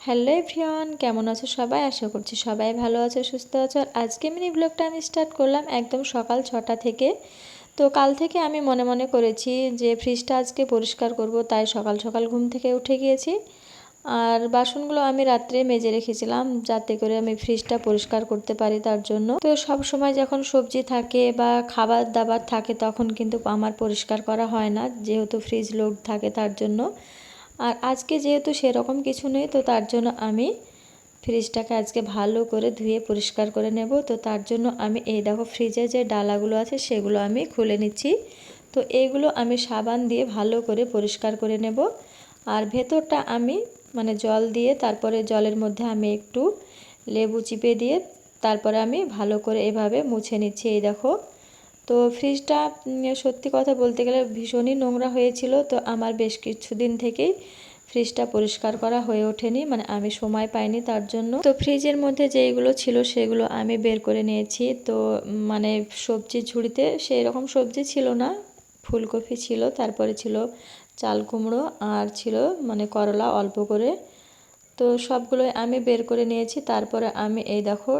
Hello everyone, কেমন আছো সবাই? আশা করছি সবাই ভালো আছো, সুস্থ আছো। আর আজকে মিনি ব্লগটা আমি স্টার্ট করলাম একদম সকাল 6টা থেকে। তো কাল থেকে আমি মনে মনে করেছি যে ফ্রিজটা আজকে পরিষ্কার করব, তাই সকাল সকাল ঘুম থেকে উঠে গিয়েছি। আর বাসনগুলো আমি রাত্রে মেজে রেখেছিলাম যাতে করে আমি ফ্রিজটা পরিষ্কার করতে পারি, তার জন্য। তো সব সময় যখন সবজি থাকে বা খাবার দাবার থাকে তখন কিন্তু আমার পরিষ্কার করা হয় না, যেহেতু ফ্রিজ লোড থাকে তার জন্য। আর আজকে যেহেতু সেরকম কিছু নেই, তো তার জন্য আমি ফ্রিজটাকে আজকে ভালো করে ধুয়ে পরিষ্কার করে নেব। তো তার জন্য আমি এই দেখো ফ্রিজে যে ডালাগুলো আছে সেগুলো আমি খুলে নিচ্ছি। তো এইগুলো আমি সাবান দিয়ে ভালো করে পরিষ্কার করে নেব। আর ভেতরটা আমি জল দিয়ে, তারপরে জলের মধ্যে আমি একটু লেবু চিপে দিয়ে তারপরে আমি ভালো করে এভাবে মুছে নিচ্ছি। এই দেখো, তো ফ্রিজটা সত্যি কথা বলতে গেলে ভীষণই নোংরা হয়েছিল। তো আমার বেশ কিছুদিন থেকেই ফ্রিজটা পরিষ্কার করা হয়ে ওঠেনি, আমি সময় পাইনি তার জন্য। তো ফ্রিজের মধ্যে যেগুলো ছিল সেগুলো আমি বের করে নিয়েছি। তো সবজির ঝুড়িতে সেই রকম সবজি ছিল না, ফুলকপি ছিল, তারপরে ছিল চাল কুমড়ো, আর ছিল করলা অল্প করে। তো সবগুলোই আমি বের করে নিয়েছি। তারপরে আমি এই দেখো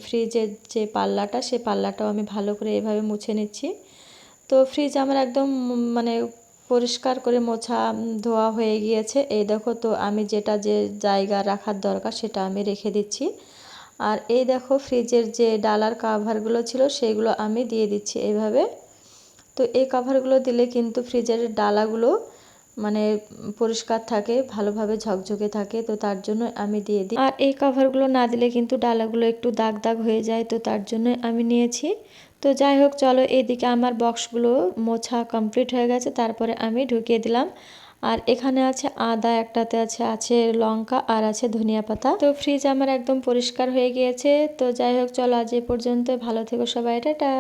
ফ্রিজের যে পাল্লাটা, সে পাল্লাটাও আমি ভালো করে এভাবে মুছে নিচ্ছি। তো ফ্রিজ আমার একদম পরিষ্কার করে মোছা ধোয়া হয়ে গিয়েছে। এই দেখো, তো আমি যেটা যে জায়গা রাখার দরকার সেটা আমি রেখে দিচ্ছি। আর এই দেখো ফ্রিজের যে ডালার কাভারগুলো ছিল সেগুলো আমি দিয়ে দিচ্ছি এইভাবে। তো এই কাভারগুলো দিলে কিন্তু ফ্রিজের ডালাগুলো পরিষ্কার থাকে, ভালোভাবে ঝকঝকে থাকে। তো তার জন্য আমি দিয়ে দিই। আর এই কভারগুলো না দিলে কিন্তু ডালাগুলো একটু দাগ দাগ হয়ে যায়, তো তার জন্য আমি নিয়েছি। তো যাই হোক, চলো এদিকে আমার বক্সগুলো মোছা কমপ্লিট হয়ে গেছে, তারপরে আমি ঢুকিয়ে দিলাম। আর এখানে আছে আদা, একটাতে আছে লঙ্কা, আর আছে ধনিয়া পাতা। তো ফ্রিজ আমার একদম পরিষ্কার হয়ে গিয়েছে। তো যাই হোক, চলো আজ এ পর্যন্ত, ভালো থেকো সবাই, টাটা।